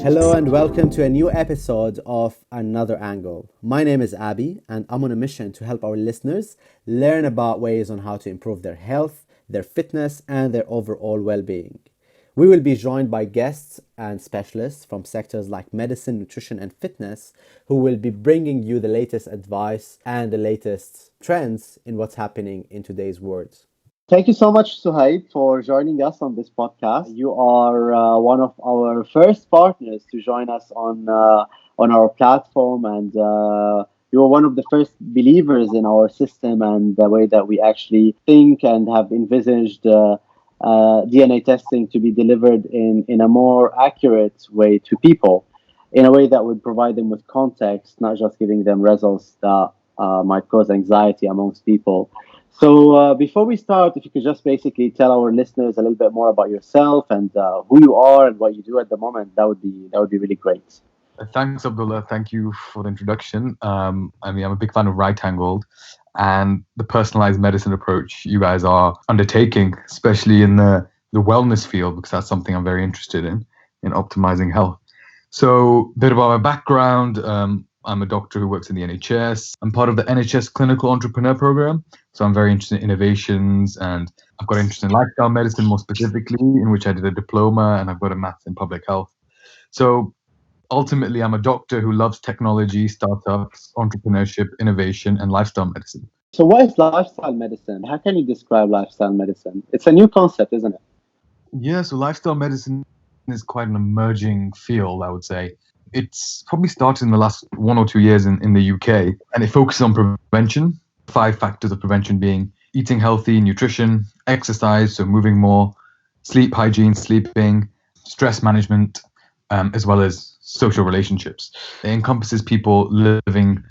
Hello and welcome to a new episode of Another Angle. My name is Abby and I'm on a mission to help our listeners learn about ways on how to improve their health, their fitness and their overall well-being. We will be joined by guests and specialists from sectors like medicine, nutrition and fitness who will be bringing you the latest advice and the latest trends in what's happening in today's world. Thank you so much, Sohaib, for joining us on this podcast. You are one of our first partners to join us on our platform, and you are one of the first believers in our system and the way that we actually think and have envisaged DNA testing to be delivered in a more accurate way to people, in a way that would provide them with context, not just giving them results that might cause anxiety amongst people. So before we start, if you could just basically tell our listeners a little bit more about yourself and who you are and what you do at the moment, that would be really great. Thanks, Abdullah. Thank you for the introduction. I'm a big fan of Rightangled and the personalized medicine approach you guys are undertaking, especially in the wellness field, because that's something I'm very interested in optimizing health. So a bit about my background. I'm a doctor who works in the NHS. I'm part of the NHS Clinical entrepreneur program. So I'm very interested in innovations, and I've got interest in lifestyle medicine more specifically, in which I did a diploma, and I've got a maths in public health. So ultimately, I'm a doctor who loves technology, startups, entrepreneurship, innovation, and lifestyle medicine. So what is lifestyle medicine? How can you describe lifestyle medicine? It's a new concept, isn't it? Yeah, so lifestyle medicine is quite an emerging field, I would say. It's probably started in the last 1 or 2 years in the UK, and it focuses on prevention. 5 factors of prevention being eating healthy, nutrition, exercise, so moving more, sleep hygiene, sleeping, stress management, as well as social relationships. It encompasses people living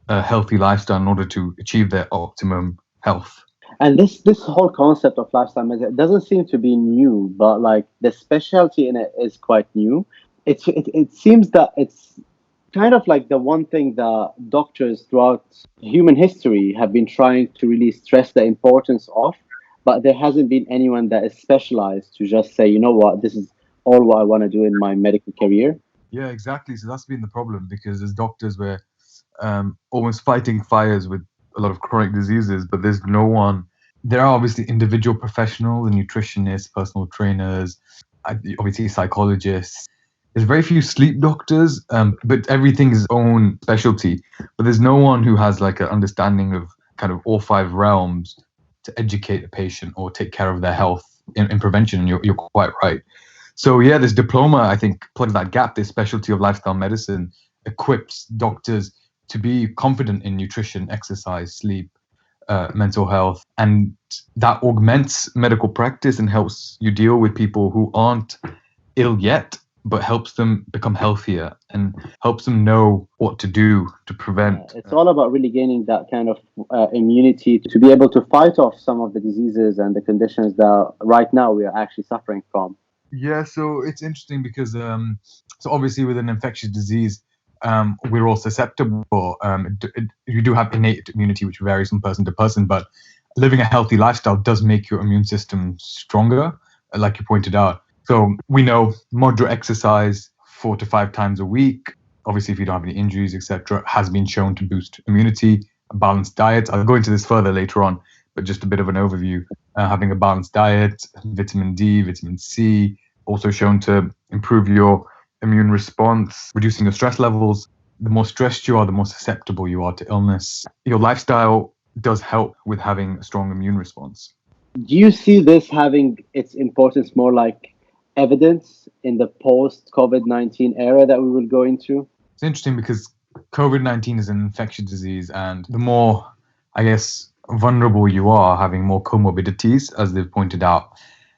a healthy lifestyle in order to achieve their optimum health. And this whole concept of lifestyle medicine doesn't seem to be new, but like the specialty in it is quite new. It seems that it's kind of like the one thing that doctors throughout human history have been trying to really stress the importance of, but there hasn't been anyone that is specialized to just say, you know what, this is all what I want to do in my medical career. Yeah, exactly. So that's been the problem, because as doctors, we're almost fighting fires with a lot of chronic diseases, but there's no one. There are obviously individual professionals, and nutritionists, personal trainers, obviously psychologists. There's very few sleep doctors, but everything is its own specialty. But there's no one who has like an understanding of kind of all 5 realms to educate a patient or take care of their health in prevention. And you're quite right. So yeah, this diploma, I think, plugs that gap. This specialty of lifestyle medicine equips doctors to be confident in nutrition, exercise, sleep, mental health, and that augments medical practice and helps you deal with people who aren't ill yet, but helps them become healthier and helps them know what to do to prevent. It's all about really gaining that kind of immunity to be able to fight off some of the diseases and the conditions that right now we are actually suffering from. Yeah, so it's interesting because so obviously with an infectious disease, we're all susceptible. You do have innate immunity, which varies from person to person, but living a healthy lifestyle does make your immune system stronger, like you pointed out. So we know moderate exercise 4 to 5 times a week, obviously if you don't have any injuries, etc., has been shown to boost immunity. A balanced diet, I'll go into this further later on, but just a bit of an overview. Having a balanced diet, vitamin D, vitamin C, also shown to improve your immune response, reducing your stress levels. The more stressed you are, the more susceptible you are to illness. Your lifestyle does help with having a strong immune response. Do you see this having its importance more like evidence in the post-COVID-19 era that we will go into? It's interesting because COVID-19 is an infectious disease, and the more, I guess, vulnerable you are, having more comorbidities, as they've pointed out,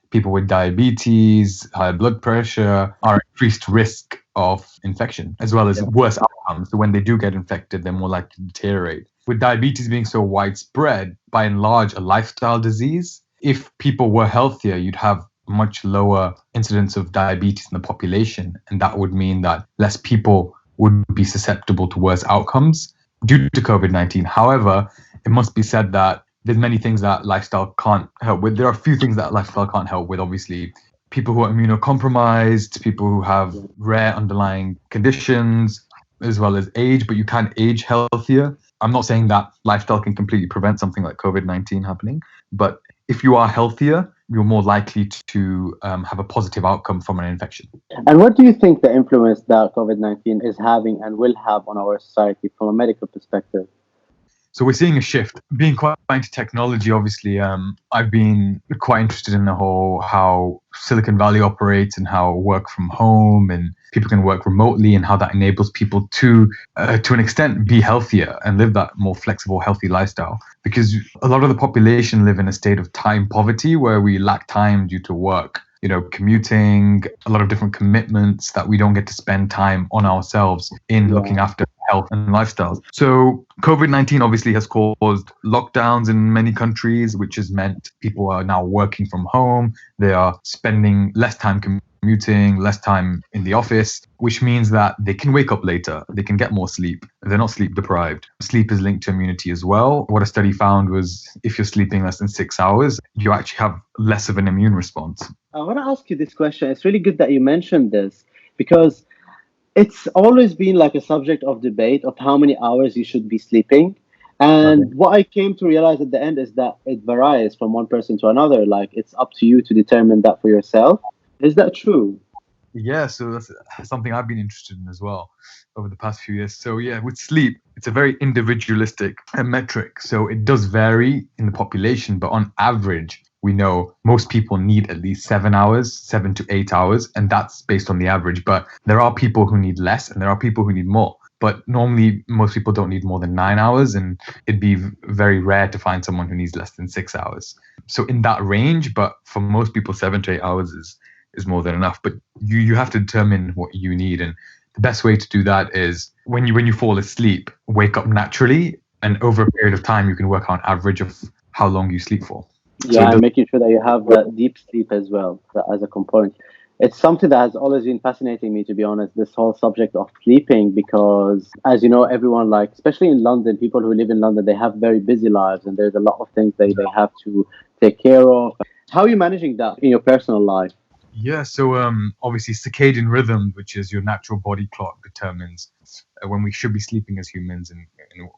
people with diabetes, high blood pressure are at increased risk of infection, as well as worse outcomes. So when they do get infected, they're more likely to deteriorate. With diabetes being so widespread, by and large, a lifestyle disease, if people were healthier, you'd have much lower incidence of diabetes in the population. And that would mean that less people would be susceptible to worse outcomes due to COVID-19. However, it must be said that there's many things that lifestyle can't help with. There are a few things that lifestyle can't help with, obviously. People who are immunocompromised, people who have rare underlying conditions, as well as age, but you can age healthier. I'm not saying that lifestyle can completely prevent something like COVID-19 happening, but if you are healthier, you're more likely to have a positive outcome from an infection. And what do you think the influence that COVID-19 is having and will have on our society from a medical perspective? So we're seeing a shift. Being quite into technology, obviously, I've been quite interested in the whole how Silicon Valley operates and how work from home and people can work remotely and how that enables people to an extent, be healthier and live that more flexible, healthy lifestyle. Because a lot of the population live in a state of time poverty where we lack time due to work. You know, commuting, a lot of different commitments that we don't get to spend time on ourselves in looking after health and lifestyles. So COVID-19 obviously has caused lockdowns in many countries, which has meant people are now working from home. They are spending less time commuting, less time in the office, which means that they can wake up later, they can get more sleep, they're not sleep deprived. Sleep is linked to immunity as well. What a study found was if you're sleeping less than 6 hours, you actually have less of an immune response. I want to ask you this question. It's really good that you mentioned this because it's always been like a subject of debate of how many hours you should be sleeping. And what I came to realize at the end is that it varies from one person to another. Like it's up to you to determine that for yourself. Is that true? Yeah, so that's something I've been interested in as well over the past few years. So yeah, with sleep, it's a very individualistic metric. So it does vary in the population, but on average, we know most people need at least 7 hours, 7 to 8 hours, and that's based on the average. But there are people who need less and there are people who need more. But normally, most people don't need more than 9 hours, and it'd be very rare to find someone who needs less than 6 hours. So in that range, but for most people, 7 to 8 hours is more than enough. But you have to determine what you need, and the best way to do that is when you fall asleep, wake up naturally, and over a period of time, you can work out an average of how long you sleep for. Yeah, and making sure that you have that deep sleep as well as a component. It's something that has always been fascinating me, to be honest, this whole subject of sleeping, because as you know, everyone, like, especially in London, people who live in London, they have very busy lives and there's a lot of things they have to take care of. How are you managing that in your personal life? Yeah, so obviously circadian rhythm, which is your natural body clock, determines when we should be sleeping as humans and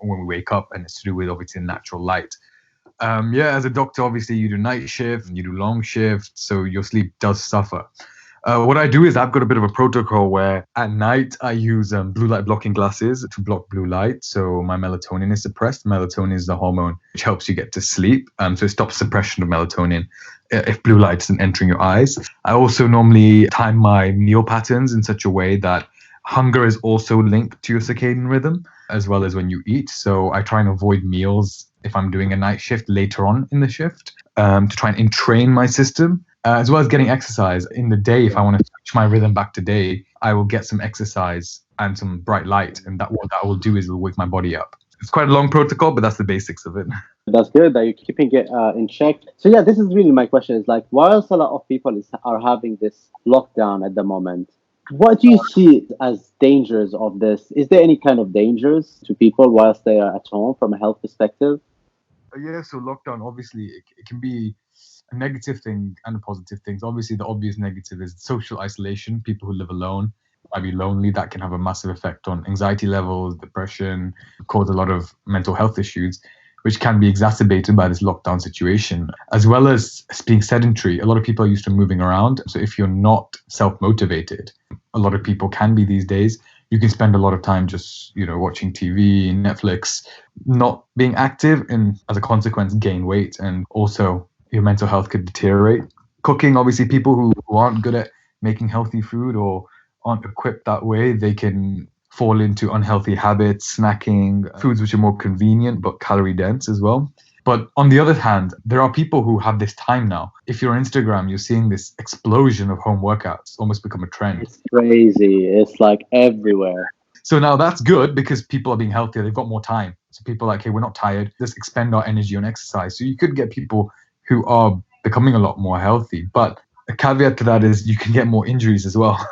when we wake up, and it's to do with obviously natural light. Yeah, as a doctor, obviously you do night shift and you do long shift, so your sleep does suffer. What I do is I've got a bit of a protocol where at night I use blue light blocking glasses to block blue light, so my melatonin is suppressed. Melatonin is the hormone which helps you get to sleep, so it stops suppression of melatonin if blue light isn't entering your eyes. I also normally time my meal patterns in such a way that hunger is also linked to your circadian rhythm, as well as when you eat. So I try and avoid meals if I'm doing a night shift later on in the shift, to try and entrain my system, as well as getting exercise in the day. If I want to switch my rhythm back to day, I will get some exercise and some bright light, and that what that will do is it will wake my body up. It's quite a long protocol, but that's the basics of it. That's good that you're keeping it in check. So yeah, this is really my question. Is like, whilst a lot of people are having this lockdown at the moment, what do you see as dangers of this? Is there any kind of dangers to people whilst they are at home from a health perspective? Yeah, so lockdown, obviously, it can be a negative thing and a positive thing. So obviously, the obvious negative is social isolation. People who live alone might be lonely. That can have a massive effect on anxiety levels, depression, cause a lot of mental health issues, which can be exacerbated by this lockdown situation, as well as being sedentary. A lot of people are used to moving around. So if you're not self-motivated, a lot of people can be these days, you can spend a lot of time just, watching TV, Netflix, not being active, and as a consequence, gain weight, and also your mental health could deteriorate. Cooking, obviously, people who aren't good at making healthy food or aren't equipped that way, they can fall into unhealthy habits, snacking, foods which are more convenient but calorie dense as well. But on the other hand, there are people who have this time now. If you're on Instagram, you're seeing this explosion of home workouts almost become a trend. It's crazy. It's like everywhere. So now that's good because people are being healthier. They've got more time. So people are like, hey, we're not tired. Let's expend our energy on exercise. So you could get people who are becoming a lot more healthy. But a caveat to that is you can get more injuries as well,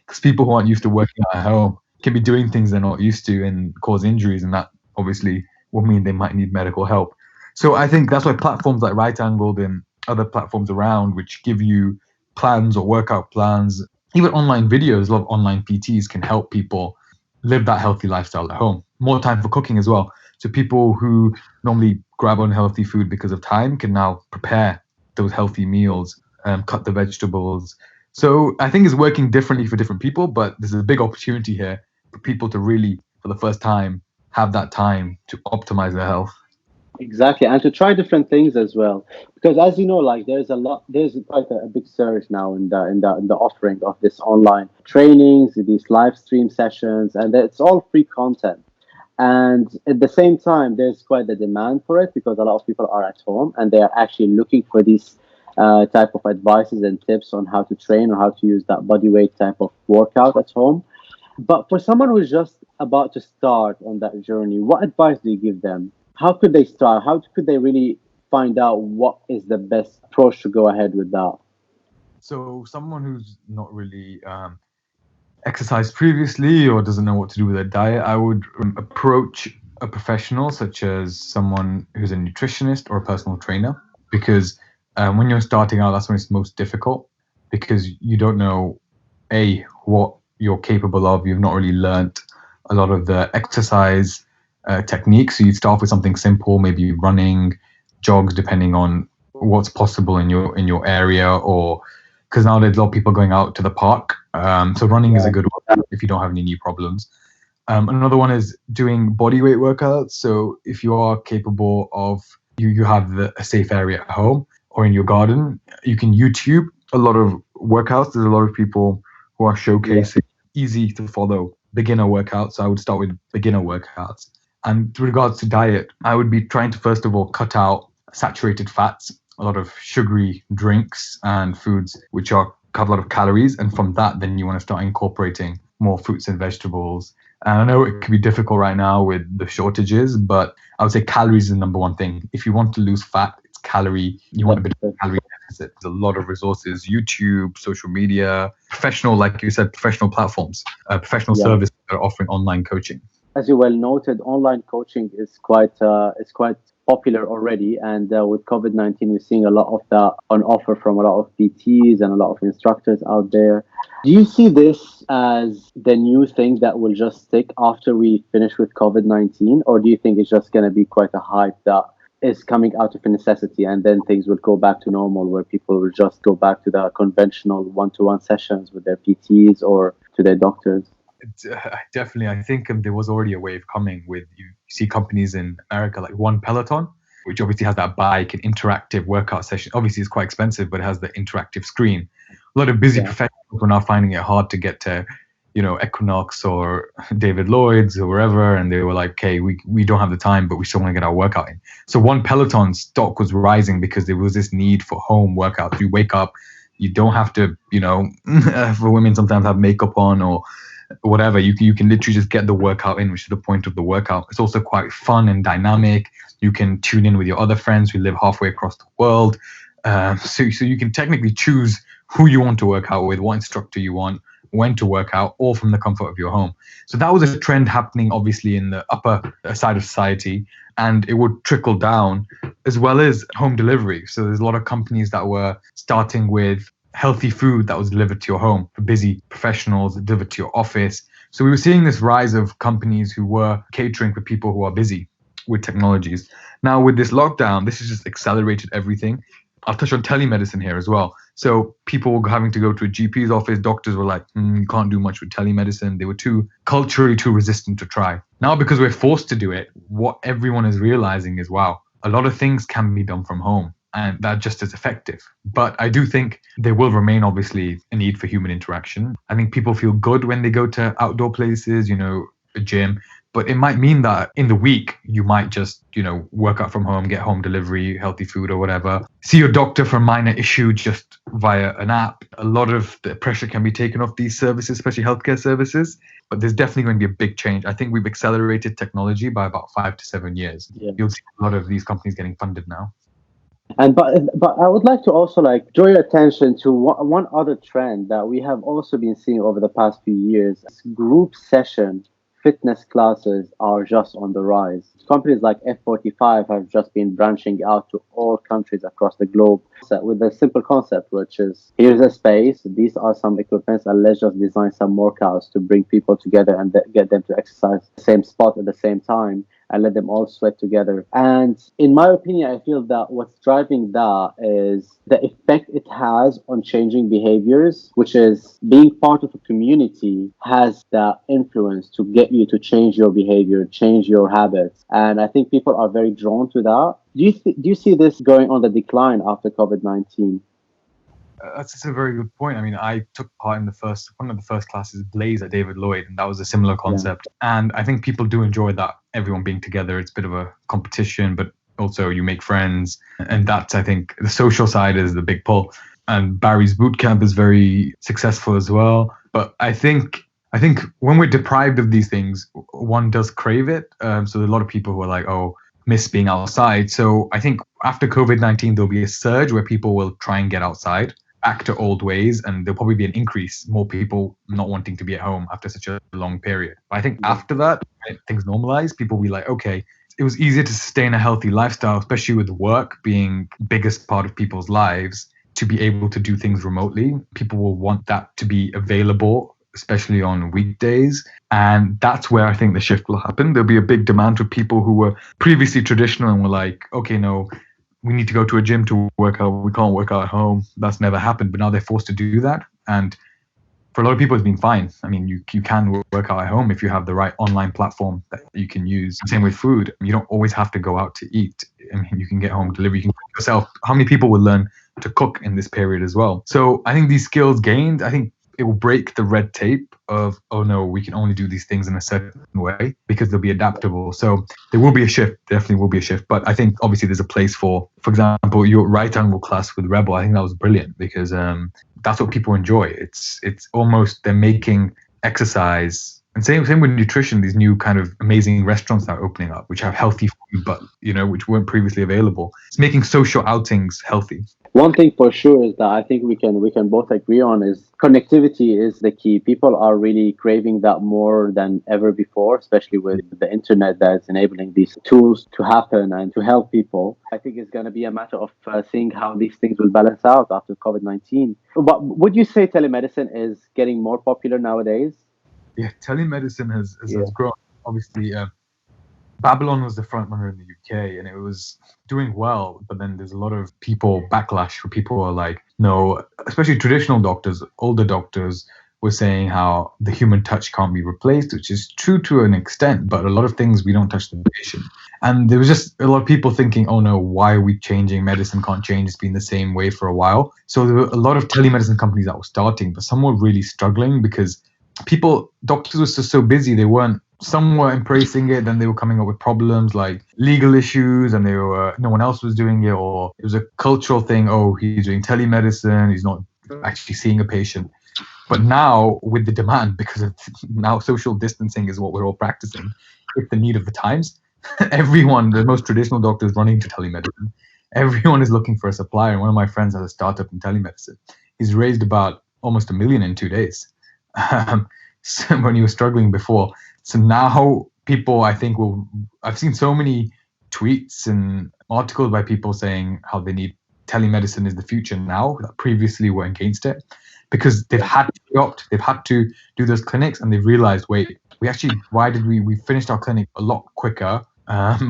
because people who aren't used to working at home can be doing things they're not used to and cause injuries. And that obviously will mean they might need medical help. So I think that's why platforms like Rightangled and other platforms around, which give you plans or workout plans, even online videos, a lot of online PTs can help people live that healthy lifestyle at home. More time for cooking as well. So people who normally grab unhealthy food because of time can now prepare those healthy meals, cut the vegetables. So I think it's working differently for different people, but there's a big opportunity here for people to really, for the first time, have that time to optimize their health. Exactly, and to try different things as well, because as you know, like there's quite a big surge now in the offering of this online trainings, these live stream sessions, and it's all free content. And at the same time, there's quite the demand for it because a lot of people are at home and they are actually looking for these type of advices and tips on how to train or how to use that body weight type of workout at home. But for someone who's just about to start on that journey, what advice do you give them? How could they start? How could they really find out what is the best approach to go ahead with that? So someone who's not really exercised previously or doesn't know what to do with their diet, I would approach a professional such as someone who's a nutritionist or a personal trainer, because when you're starting out, that's when it's most difficult because you don't know what you're capable of. You've not really learnt a lot of the exercise techniques. So you start off with something simple, maybe running, jogs, depending on what's possible in your area, or because nowadays a lot of people are going out to the park. So running is a Yeah. good one if you don't have any knee problems. Another one is doing body weight workouts. So if you are capable of, you have a safe area at home or in your garden, you can YouTube a lot of workouts. There's a lot of people who are Yeah. showcasing easy to follow beginner workouts. So I would start with beginner workouts. And with regards to diet, I would be trying to first of all cut out saturated fats, a lot of sugary drinks and foods which have a lot of calories. And from that, then you want to start incorporating more fruits and vegetables. And I know it can be difficult right now with the shortages, but I would say calories is the number one thing. If you want to lose fat, it's calorie. You want a bit of That's calorie deficit. There's a lot of resources: YouTube, social media, professional, like you said, professional platforms, professional yeah. services that are offering online coaching. As you well noted, online coaching is quite popular already, and with COVID-19, we're seeing a lot of that on offer from a lot of PTs and a lot of instructors out there. Do you see this as the new thing that will just stick after we finish with COVID-19, or do you think it's just going to be quite a hype that is coming out of a necessity, and then things will go back to normal, where people will just go back to the conventional one-to-one sessions with their PTs or to their doctors? Definitely, I think there was already a wave coming with you see companies in America like One Peloton, which obviously has that bike and interactive workout session. Obviously, it's quite expensive, but it has the interactive screen. A lot of busy Yeah. professionals are now finding it hard to get to, Equinox or David Lloyd's or wherever, and they were like, "Okay, we don't have the time, but we still want to get our workout in." So One Peloton stock was rising because there was this need for home workouts. You wake up, you don't have to, for women sometimes have makeup on or whatever. You can literally just get the workout in, which is the point of the workout. It's also quite fun and dynamic. You can tune in with your other friends who live halfway across the world. So you can technically choose who you want to work out with, what instructor you want, when to work out, all from the comfort of your home. So that was a trend happening, obviously, in the upper side of society, and it would trickle down as well as home delivery. So there's a lot of companies that were starting with healthy food that was delivered to your home for busy professionals, delivered to your office. So we were seeing this rise of companies who were catering for people who are busy with technologies. Now, with this lockdown, this has just accelerated everything. I'll touch on telemedicine here as well. So people were having to go to a GP's office. Doctors were like, you can't do much with telemedicine. They were culturally too resistant to try. Now, because we're forced to do it, what everyone is realizing is, wow, a lot of things can be done from home and that just as effective. But I do think there will remain, obviously, a need for human interaction. I think people feel good when they go to outdoor places, a gym, but it might mean that in the week, you might just, work out from home, get home delivery, healthy food or whatever. See your doctor for a minor issue just via an app. A lot of the pressure can be taken off these services, especially healthcare services. But there's definitely going to be a big change. I think we've accelerated technology by about 5 to 7 years. Yeah. You'll see a lot of these companies getting funded now. And but I would like to also like draw your attention to one other trend that we have also been seeing over the past few years: group session fitness classes are just on the rise. Companies like F45 have just been branching out to all countries across the globe with a simple concept, which is here's a space, these are some equipments, and let's just design some workouts to bring people together and get them to exercise the same spot at the same time and let them all sweat together. And in my opinion, I feel that what's driving that is the effect it has on changing behaviors, which is being part of a community has that influence to get you to change your behavior, change your habits. And I think people are very drawn to that. Do you see this going on the decline after COVID-19? That's a very good point. I mean, I took part in one of the first classes, Blaze at David Lloyd, and that was a similar concept. Yeah. And I think people do enjoy that, everyone being together. It's a bit of a competition, but also you make friends. And that's, I think, the social side is the big pull. And Barry's Bootcamp is very successful as well. But I think when we're deprived of these things, one does crave it. So there's a lot of people who are like, oh, miss being outside. So I think after COVID-19, there'll be a surge where people will try and get outside, back to old ways, and there'll probably be an increase, more people not wanting to be at home after such a long period. But I think after that, when things normalize, people will be like, okay, it was easier to sustain a healthy lifestyle, especially with work being biggest part of people's lives, to be able to do things remotely. People will want that to be available, especially on weekdays. And that's where I think the shift will happen. There'll be a big demand for people who were previously traditional and were like, okay, no, we need to go to a gym to work out. We can't work out at home. That's never happened. But now they're forced to do that. And for a lot of people, it's been fine. I mean, you can work out at home if you have the right online platform that you can use. Same with food. You don't always have to go out to eat. I mean, you can get home delivery. You can cook yourself. How many people will learn to cook in this period as well? So I think these skills gained, I think it will break the red tape of, oh no, we can only do these things in a certain way, because they'll be adaptable. So there will be a shift, definitely will be a shift. But I think obviously there's a place for example, your Rightangled class with Rebel. I think that was brilliant because that's what people enjoy. It's almost they're making exercise. And same with nutrition, these new kind of amazing restaurants that are opening up, which have healthy food, but, which weren't previously available. It's making social outings healthy. One thing for sure is that I think we can both agree on is connectivity is the key. People are really craving that more than ever before, especially with the internet that's enabling these tools to happen and to help people. I think it's going to be a matter of seeing how these things will balance out after COVID-19. But would you say telemedicine is getting more popular nowadays? Yeah, telemedicine has grown. Obviously, Babylon was the front runner in the UK, and it was doing well. But then there's a lot of backlash where people are like, no, especially traditional doctors, older doctors were saying how the human touch can't be replaced, which is true to an extent. But a lot of things we don't touch the patient. And there was just a lot of people thinking, oh no, why are we changing? Medicine can't change. It's been the same way for a while. So there were a lot of telemedicine companies that were starting, but some were really struggling because doctors were just so busy. Some were embracing it, then they were coming up with problems like legal issues, and no one else was doing it, or it was a cultural thing. Oh, he's doing telemedicine, he's not actually seeing a patient. But now with the demand, because now social distancing is what we're all practicing, it's the need of the times. The most traditional doctors running to telemedicine, everyone is looking for a supplier. And one of my friends has a startup in telemedicine. He's raised about almost $1 million in 2 days. When he was struggling before. So now people, I think, I've seen so many tweets and articles by people saying how they need telemedicine is the future now, that previously were against it, because they've had to do those clinics, and they've realized, wait, we finished our clinic a lot quicker.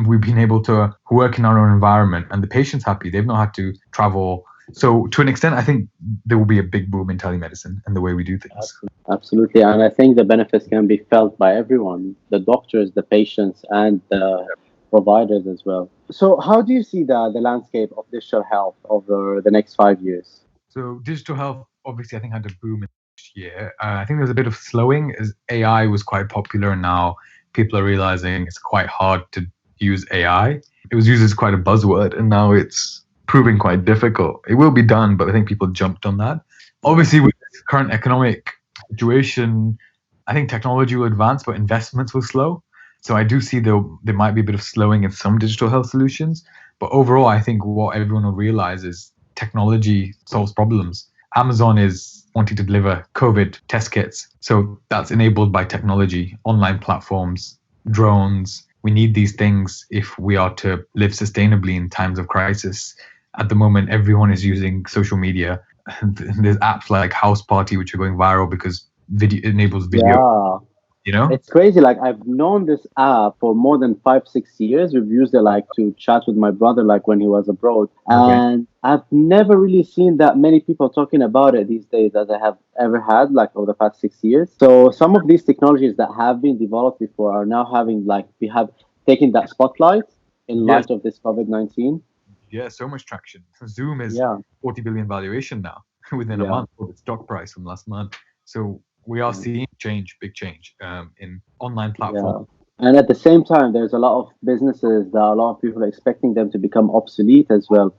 We've been able to work in our own environment, and the patient's happy. They've not had to travel. So to an extent, I think there will be a big boom in telemedicine and the way we do things. Absolutely. And I think the benefits can be felt by everyone, the doctors, the patients, and the providers as well. So how do you see the landscape of digital health over the next 5 years? So digital health, obviously, I think had a boom in this year. I think there's a bit of slowing as AI was quite popular, and now people are realizing it's quite hard to use AI. It was used as quite a buzzword, and now it's proving quite difficult. It will be done, but I think people jumped on that. Obviously, with the current economic situation, I think technology will advance, but investments will slow. So I do see there might be a bit of slowing in some digital health solutions. But overall, I think what everyone will realize is technology solves problems. Amazon is wanting to deliver COVID test kits. So that's enabled by technology, online platforms, drones. We need these things if we are to live sustainably in times of crisis. At the moment, everyone is using social media. There's apps like House Party, which are going viral because video enables video, Yeah. you know? It's crazy. Like I've known this app for more than 5, 6 years. We've used it like to chat with my brother, like when he was abroad. Okay. And I've never really seen that many people talking about it these days as I have ever had, like over the past 6 years. So some of these technologies that have been developed before are now having like we have taken that spotlight in Yes. light of this COVID-19. Yeah, so much traction. Zoom is Yeah. 40 billion valuation now within a Yeah. month of its stock price from last month. So we are Yeah. seeing change, big change in online platforms. Yeah. And at the same time, there's a lot of businesses that a lot of people are expecting them to become obsolete as well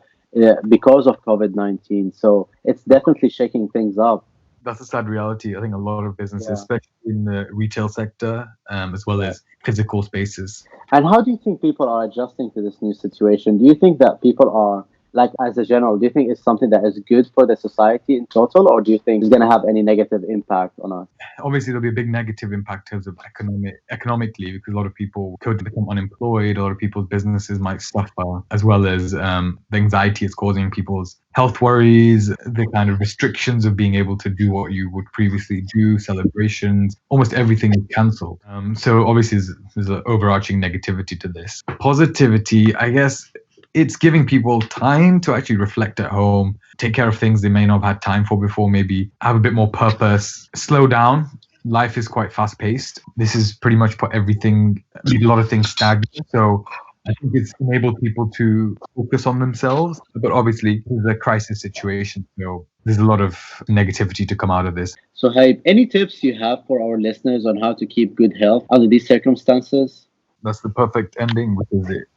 because of COVID-19. So it's definitely shaking things up. That's a sad reality. I think a lot of businesses, Yeah. especially in the retail sector, as well Yeah. as physical spaces. And how do you think people are adjusting to this new situation? Do you think that people are, like, as a general, do you think it's something that is good for the society in total, or do you think it's going to have any negative impact on us? Obviously, there'll be a big negative impact in terms of economically because a lot of people could become unemployed. A lot of people's businesses might suffer, as well as the anxiety it's causing people's health worries, the kind of restrictions of being able to do what you would previously do, celebrations, almost everything is cancelled. So obviously, there's an overarching negativity to this. Positivity, I guess, it's giving people time to actually reflect at home, take care of things they may not have had time for before, maybe have a bit more purpose, slow down. Life is quite fast paced. This has pretty much put everything, made a lot of things stagnant. So I think it's enabled people to focus on themselves. But obviously, it's a crisis situation. So there's a lot of negativity to come out of this. So, hey, any tips you have for our listeners on how to keep good health under these circumstances? That's the perfect ending because it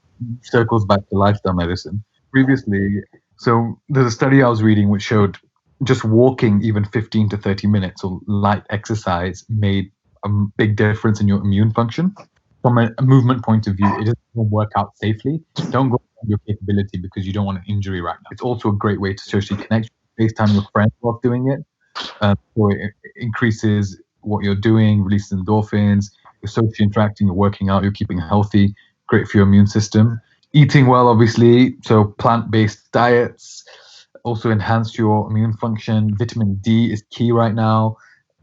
circles back to lifestyle medicine. Previously, so there's a study I was reading which showed just walking even 15 to 30 minutes or light exercise made a big difference in your immune function. From a movement point of view, it doesn't work out safely. Don't go beyond your capability because you don't want an injury right now. It's also a great way to socially connect, FaceTime your friends while doing it. So it increases what you're doing, releases endorphins, you're socially interacting, you're working out, you're keeping healthy, great for your immune system. Eating well, obviously, so plant-based diets also enhance your immune function. Vitamin D is key right now,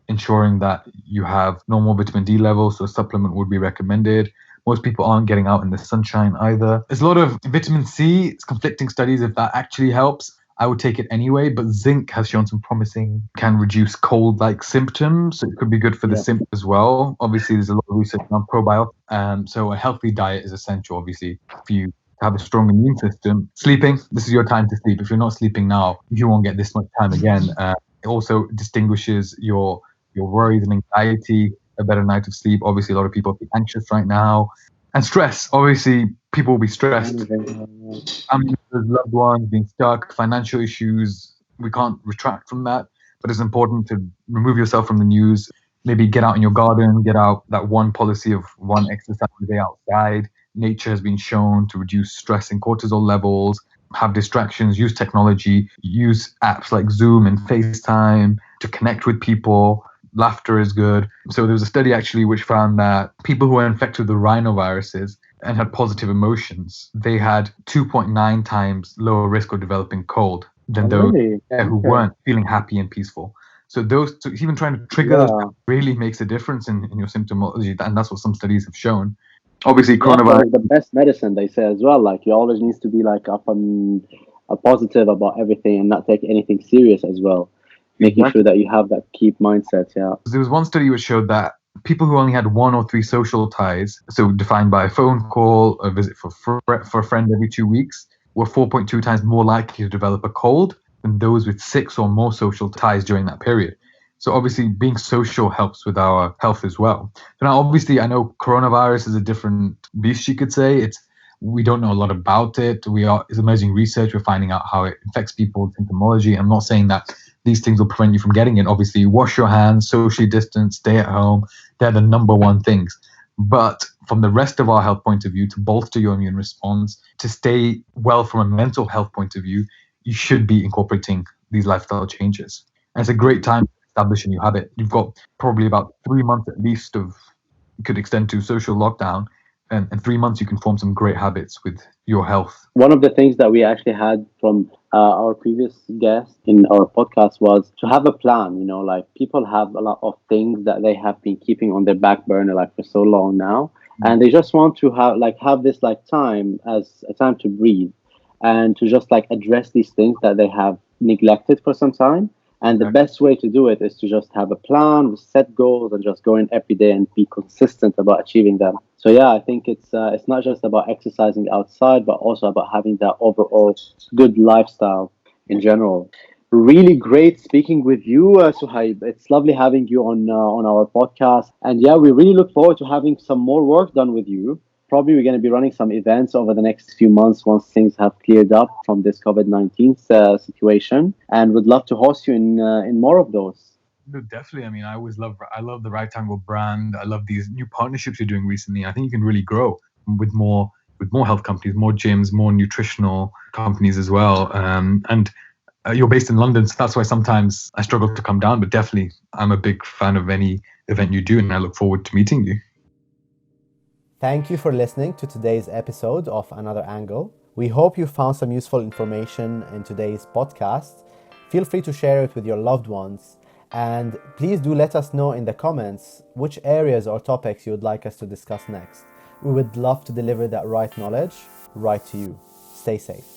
ensuring that you have normal vitamin D levels, so a supplement would be recommended. Most people aren't getting out in the sunshine either. There's a lot of vitamin C, it's conflicting studies if that actually helps. I would take it anyway, but zinc has shown some promising, can reduce cold-like symptoms. So it could be good for the symptoms as well. Obviously, there's a lot of research on probiotics. So a healthy diet is essential, obviously, for you to have a strong immune system. Sleeping, this is your time to sleep. If you're not sleeping now, you won't get this much time again. It also distinguishes your worries and anxiety, a better night of sleep. Obviously, a lot of people are anxious right now. And stress, obviously, people will be stressed. Family members, loved ones being stuck, financial issues. We can't retract from that, but it's important to remove yourself from the news. Maybe get out in your garden, get out that one policy of one exercise a day outside. Nature has been shown to reduce stress and cortisol levels. Have distractions, use technology, use apps like Zoom and FaceTime to connect with people. Laughter is good. So there was a study actually which found that people who were infected with the rhinoviruses and had positive emotions, they had 2.9 times lower risk of developing cold than those who weren't feeling happy and peaceful. So even trying to trigger those really makes a difference in your symptomology, and that's what some studies have shown. Obviously, coronavirus. The best medicine, they say as well. Like you always needs to be like up on a positive about everything and not take anything serious as well. Making sure that you have that keep mindset. Yeah. There was one study which showed that people who only had 1 or 3 social ties, so defined by a phone call, a visit for a friend every 2 weeks, were 4.2 times more likely to develop a cold than those with 6 or more social ties during that period. So obviously being social helps with our health as well. So now obviously I know coronavirus is a different beast, you could say. We don't know a lot about it. It's emerging research. We're finding out how it affects people, symptomology. I'm not saying that these things will prevent you from getting it. Obviously, wash your hands, socially distance, stay at home. They're the number one things. But from the rest of our health point of view, to bolster your immune response, to stay well from a mental health point of view, you should be incorporating these lifestyle changes. And it's a great time to establish a new habit. You've got probably about 3 months at least of, could extend to social lockdown, and in 3 months you can form some great habits with your health. One of the things that we actually had from our previous guest in our podcast was to have a plan. Like people have a lot of things that they have been keeping on their back burner like for so long now, and they just want to have this like time as a time to breathe and to just like address these things that they have neglected for some time. And the best way to do it is to just have a plan, set goals, and just go in every day and be consistent about achieving them. So yeah, I think it's not just about exercising outside, but also about having that overall good lifestyle in general. Really great speaking with you, Suhaib. It's lovely having you on our podcast, and yeah, we really look forward to having some more work done with you. Probably we're going to be running some events over the next few months once things have cleared up from this COVID-19 situation, and would love to host you in more of those. No, definitely. I mean, I love the Rightangled brand. I love these new partnerships you're doing recently. I think you can really grow with more health companies, more gyms, more nutritional companies as well. And you're based in London, so that's why sometimes I struggle to come down. But definitely, I'm a big fan of any event you do, and I look forward to meeting you. Thank you for listening to today's episode of Another Angle. We hope you found some useful information in today's podcast. Feel free to share it with your loved ones. And please do let us know in the comments which areas or topics you would like us to discuss next. We would love to deliver that right knowledge right to you. Stay safe.